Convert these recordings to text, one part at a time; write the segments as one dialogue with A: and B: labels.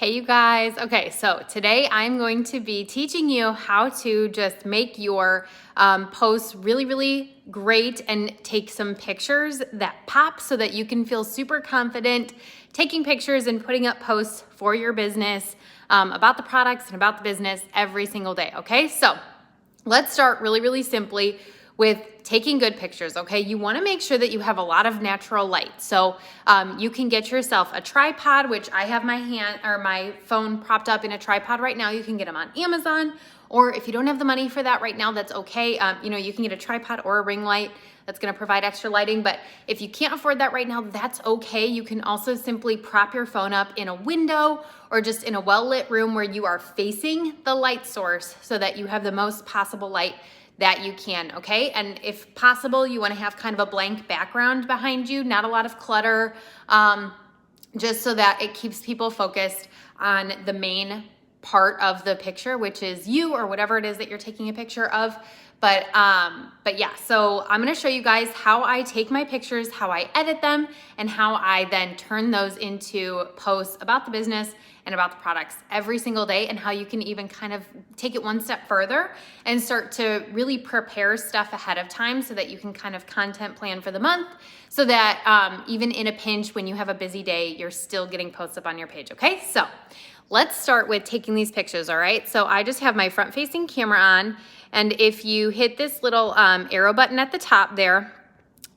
A: Hey you guys. Okay, so today I'm going to be teaching you how to just make your posts really, really great and take some pictures that pop so that you can feel super confident taking pictures and putting up posts for your business about the products and about the business every single day. Okay, so let's start really, really simply with taking good pictures, okay? You wanna make sure that you have a lot of natural light. So you can get yourself a tripod, which I have my phone propped up in a tripod right now. You can get them on Amazon, or if you don't have the money for that right now, that's okay. You can get a tripod or a ring light that's gonna provide extra lighting, but if you can't afford that right now, that's okay. You can also simply prop your phone up in a window or just in a well-lit room where you are facing the light source so that you have the most possible light that you can, okay? And if possible, you wanna have kind of a blank background behind you, not a lot of clutter, just so that it keeps people focused on the main part of the picture, which is you or whatever it is that you're taking a picture of. But yeah, so I'm gonna show you guys how I take my pictures, how I edit them, and how I then turn those into posts about the business and about the products every single day, and how you can even kind of take it one step further and start to really prepare stuff ahead of time so that you can kind of content plan for the month so that even in a pinch when you have a busy day, you're still getting posts up on your page, okay? So let's start with taking these pictures, all right? So I just have my front-facing camera on, and if you hit this little arrow button at the top there,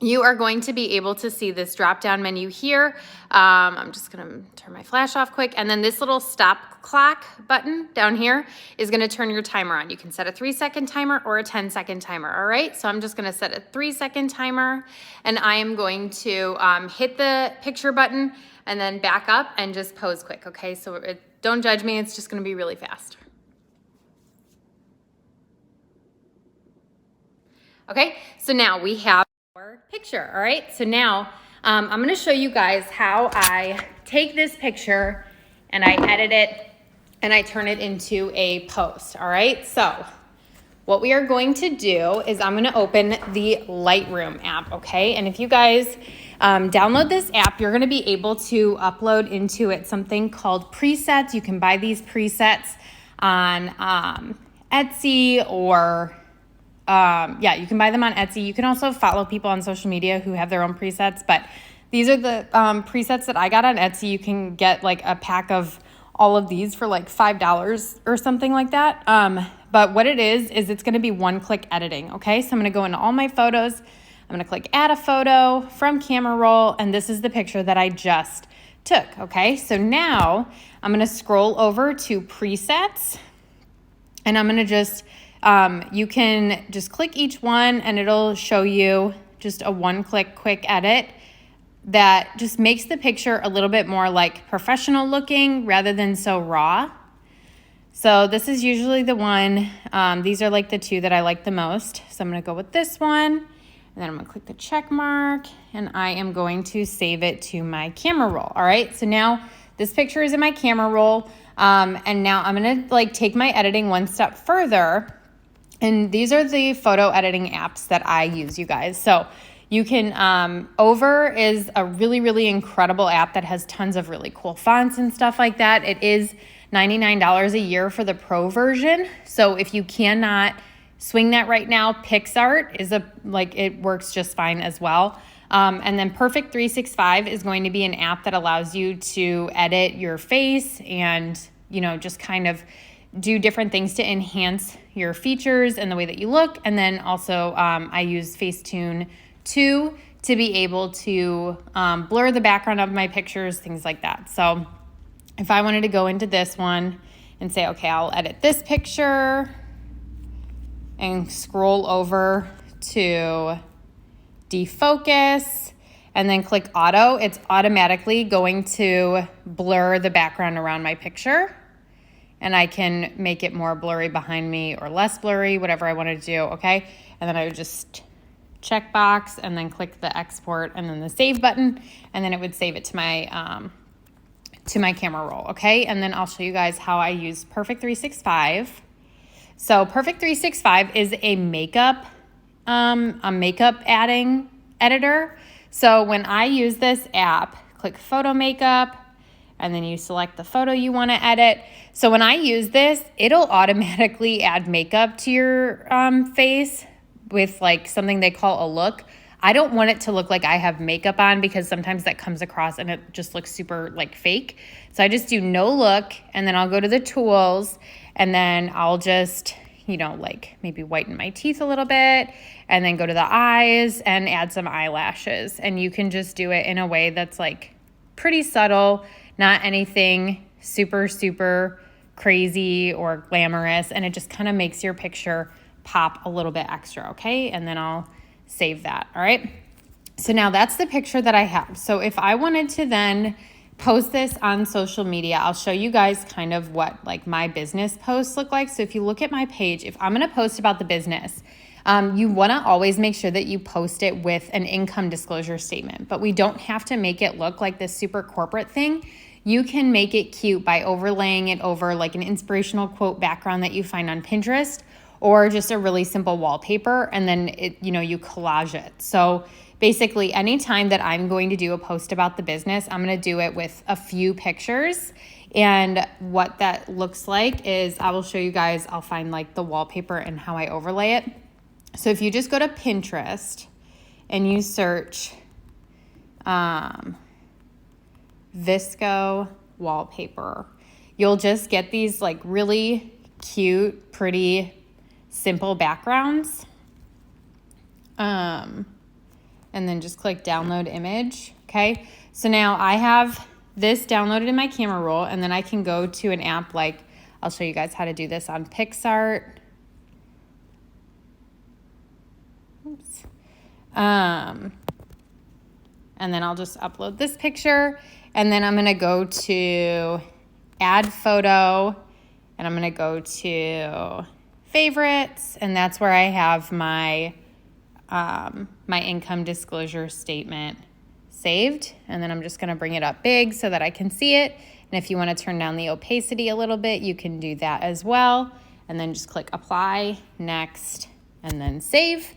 A: you are going to be able to see this drop-down menu here. I'm just gonna turn my flash off quick, and then this little stop clock button down here is gonna turn your timer on. You can set a 3-second timer or a 10-second timer, all right? So I'm just gonna set a 3-second timer, and I am going to hit the picture button and then back up and just pose quick, okay? So don't judge me, it's just gonna be really fast. Okay, so now we have our picture, all right? So now I'm gonna show you guys how I take this picture and I edit it and I turn it into a post, all right? So what we are going to do is I'm gonna open the Lightroom app, okay? And if you guys download this app, you're gonna be able to upload into it something called presets. You can buy these presets on Etsy or yeah, you can buy them on Etsy. You can also follow people on social media who have their own presets, but these are the presets that I got on Etsy. You can get like a pack of all of these for like $5 or something like that. But what it is it's gonna be one-click editing, okay? So I'm gonna go into all my photos. I'm gonna click add a photo from camera roll, and this is the picture that I just took, okay? So now I'm gonna scroll over to presets, and I'm gonna just, you can just click each one and it'll show you just a one-click quick edit that just makes the picture a little bit more like professional looking rather than so raw. So this is usually the one, these are like the two that I like the most. So I'm gonna go with this one, and then I'm gonna click the check mark, and I am going to save it to my camera roll, all right? So now this picture is in my camera roll, and now I'm gonna like take my editing one step further, and these are the photo editing apps that I use, you guys. So you can, Over is a really, really incredible app that has tons of really cool fonts and stuff like that. It is $99 a year for the pro version. So if you cannot swing that right now, PicsArt is it works just fine as well. And then Perfect 365 is going to be an app that allows you to edit your face and, just kind of do different things to enhance your features and the way that you look. And then also I use Facetune 2 to be able to blur the background of my pictures, things like that. So if I wanted to go into this one and say, okay, I'll edit this picture and scroll over to defocus and then click auto, it's automatically going to blur the background around my picture. And I can make it more blurry behind me or less blurry, whatever I want to do, okay? And then I would just check box and then click the export and then the save button, and then it would save it to my camera roll, okay? And then I'll show you guys how I use Perfect 365. So Perfect 365 is a makeup adding editor. So when I use this app, click photo makeup, and then you select the photo you want to edit. So when I use this, it'll automatically add makeup to your face with like something they call a look. I don't want it to look like I have makeup on because sometimes that comes across and it just looks super like fake. So I just do no look, and then I'll go to the tools, and then I'll just, like maybe whiten my teeth a little bit, and then go to the eyes and add some eyelashes. And you can just do it in a way that's like pretty subtle, not anything super, super crazy or glamorous. And it just kind of makes your picture pop a little bit extra, okay? And then I'll save that, all right? So now that's the picture that I have. So if I wanted to then post this on social media, I'll show you guys kind of what like my business posts look like. So if you look at my page, if I'm going to post about the business, you want to always make sure that you post it with an income disclosure statement, but we don't have to make it look like this super corporate thing. You can make it cute by overlaying it over like an inspirational quote background that you find on Pinterest, or just a really simple wallpaper, and then you collage it. So basically anytime that I'm going to do a post about the business, I'm going to do it with a few pictures. And what that looks like is I will show you guys, I'll find like the wallpaper and how I overlay it. So if you just go to Pinterest and you search Visco wallpaper, you'll just get these like really cute, pretty, simple backgrounds. And then just click download image. Okay. So now I have this downloaded in my camera roll, and then I can go to an app like, I'll show you guys how to do this on PicsArt. Oops. And then I'll just upload this picture, and then I'm going to go to add photo, and I'm going to go to favorites, and that's where I have my my income disclosure statement saved. And then I'm just going to bring it up big so that I can see it. And if you want to turn down the opacity a little bit, you can do that as well. And then just click apply, next, and then save.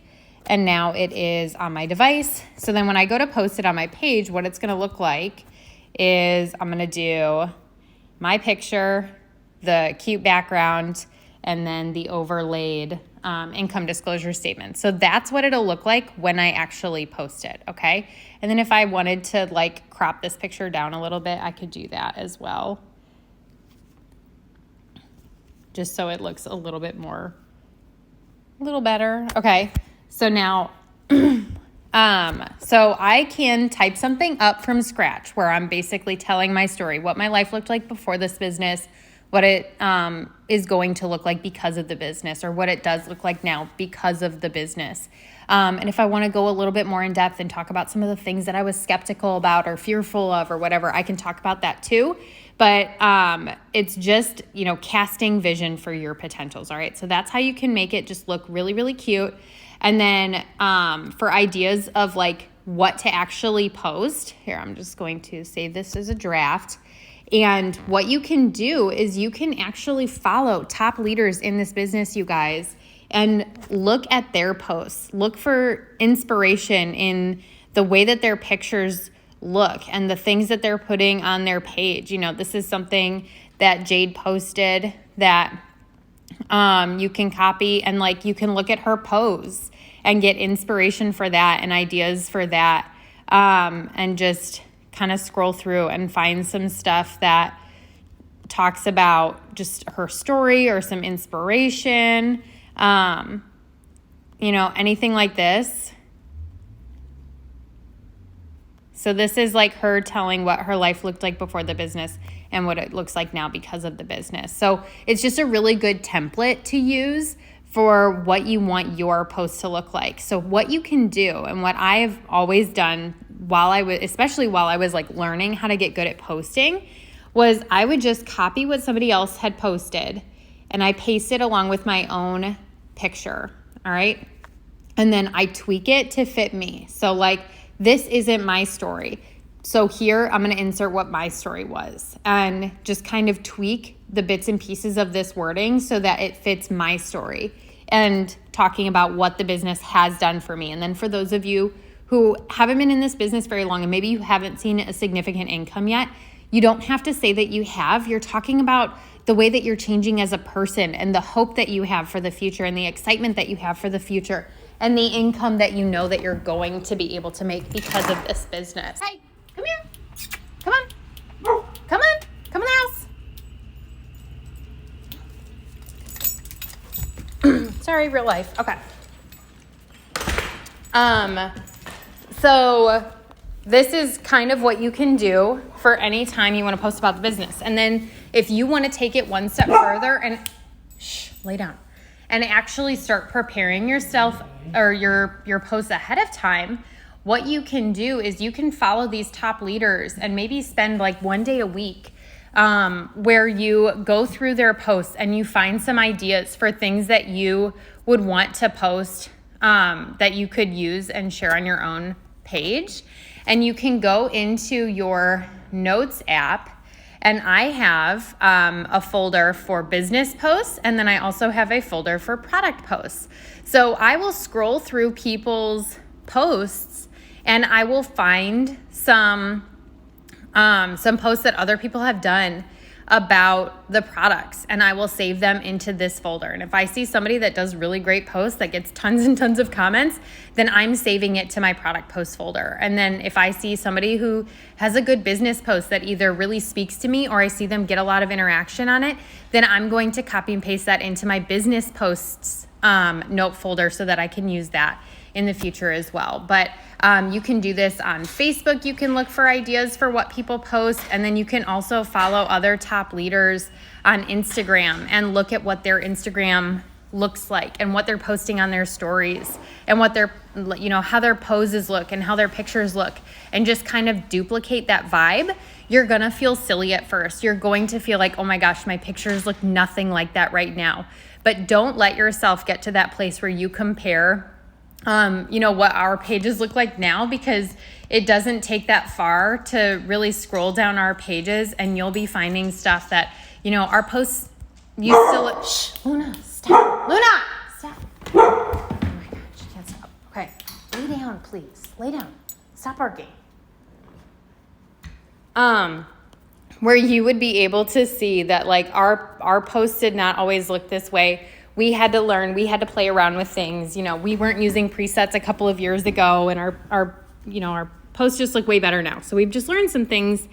A: And now it is on my device. So then when I go to post it on my page, what it's going to look like is I'm going to do my picture, the cute background, and then the overlaid income disclosure statement. So that's what it'll look like when I actually post it, okay? And then if I wanted to like crop this picture down a little bit, I could do that as well, just so it looks a little bit more, a little better. Okay, so now, so I can type something up from scratch where I'm basically telling my story, what my life looked like before this business, what it is going to look like because of the business, or what it does look like now because of the business. And if I want to go a little bit more in depth and talk about some of the things that I was skeptical about or fearful of or whatever, I can talk about that too. But it's just, casting vision for your potentials. All right. So that's how you can make it just look really, really cute. And then for ideas of like what to actually post, here, I'm just going to save this as a draft. And what you can do is you can actually follow top leaders in this business, you guys, and look at their posts. Look for inspiration in the way that their pictures look and the things that they're putting on their page. This is something that Jade posted that you can copy, and like you can look at her pose and get inspiration for that and ideas for that, and just kind of scroll through and find some stuff that talks about just her story or some inspiration, anything like this. So this is like her telling what her life looked like before the business and what it looks like now because of the business. So it's just a really good template to use for what you want your post to look like. So what you can do, and what I've always done especially while I was like learning how to get good at posting, was I would just copy what somebody else had posted and I paste it along with my own picture. All right. And then I tweak it to fit me. So like, this isn't my story. So here I'm going to insert what my story was and just kind of tweak the bits and pieces of this wording so that it fits my story and talking about what the business has done for me. And then for those of you who haven't been in this business very long and maybe you haven't seen a significant income yet, You don't have to say that you have. You're talking about the way that you're changing as a person and the hope that you have for the future and the excitement that you have for the future and the income that you know that you're going to be able to make because of this business. Hey, come here. Come on. Come on. Come in the house. Sorry, real life. Okay. So this is kind of what you can do for any time you want to post about the business. And then if you want to take it one step further and lay down and actually start preparing yourself or your posts ahead of time, what you can do is you can follow these top leaders and maybe spend like one day a week where you go through their posts and you find some ideas for things that you would want to post that you could use and share on your own page. And you can go into your notes app, and I have a folder for business posts, and then I also have a folder for product posts. So I will scroll through people's posts and I will find some posts that other people have done about the products, and I will save them into this folder. And if I see somebody that does really great posts that gets tons and tons of comments, then I'm saving it to my product post folder. And then if I see somebody who has a good business post that either really speaks to me or I see them get a lot of interaction on it, then I'm going to copy and paste that into my business posts note folder so that I can use that in the future as well. But you can do this on Facebook. You can look for ideas for what people post, and then you can also follow other top leaders on Instagram and look at what their Instagram looks like and what they're posting on their stories and what their, how their poses look and how their pictures look, and just kind of duplicate that vibe. You're gonna feel silly at first. You're going to feel like, oh my gosh, my pictures look nothing like that right now. But don't let yourself get to that place where you compare what our pages look like now, because it doesn't take that far to really scroll down our pages and you'll be finding stuff that, our posts, you still, Luna, stop. Luna, stop. Oh my God, she can't stop. Okay, lay down, please. Lay down. Stop barking. Where you would be able to see that like our posts did not always look this way. We had to learn, we had to play around with things. We weren't using presets a couple of years ago, and our posts just look way better now. So we've just learned some things.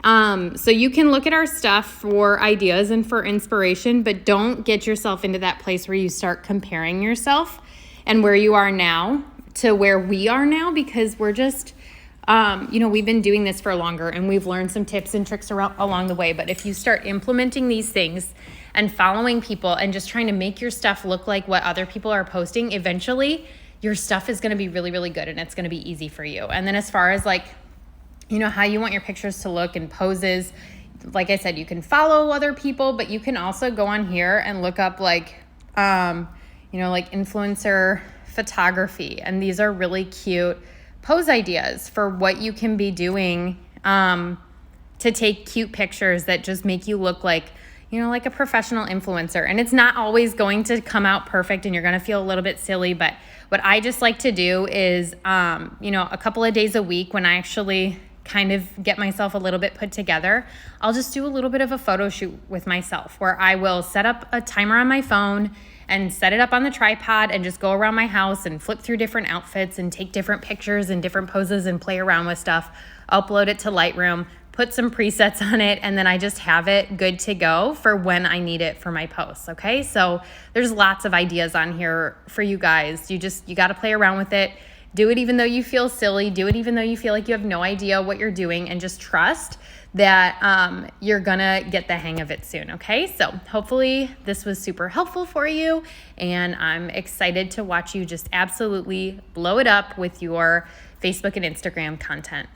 A: So you can look at our stuff for ideas and for inspiration, but don't get yourself into that place where you start comparing yourself and where you are now to where we are now, because we're just, we've been doing this for longer and we've learned some tips and tricks along the way. But if you start implementing these things and following people and just trying to make your stuff look like what other people are posting, eventually your stuff is going to be really, really good and it's going to be easy for you. And then as far as how you want your pictures to look and poses, like I said, you can follow other people, but you can also go on here and look up influencer photography. And these are really cute pose ideas for what you can be doing to take cute pictures that just make you look like a professional influencer. And it's not always going to come out perfect and you're going to feel a little bit silly. But what I just like to do is, a couple of days a week when I actually kind of get myself a little bit put together, I'll just do a little bit of a photo shoot with myself where I will set up a timer on my phone and set it up on the tripod and just go around my house and flip through different outfits and take different pictures and different poses and play around with stuff, upload it to Lightroom, put some presets on it, and then I just have it good to go for when I need it for my posts, okay? So there's lots of ideas on here for you guys. You got to play around with it. Do it even though you feel silly. Do it even though you feel like you have no idea what you're doing, and just trust that you're gonna get the hang of it soon, okay? So hopefully this was super helpful for you, and I'm excited to watch you just absolutely blow it up with your Facebook and Instagram content.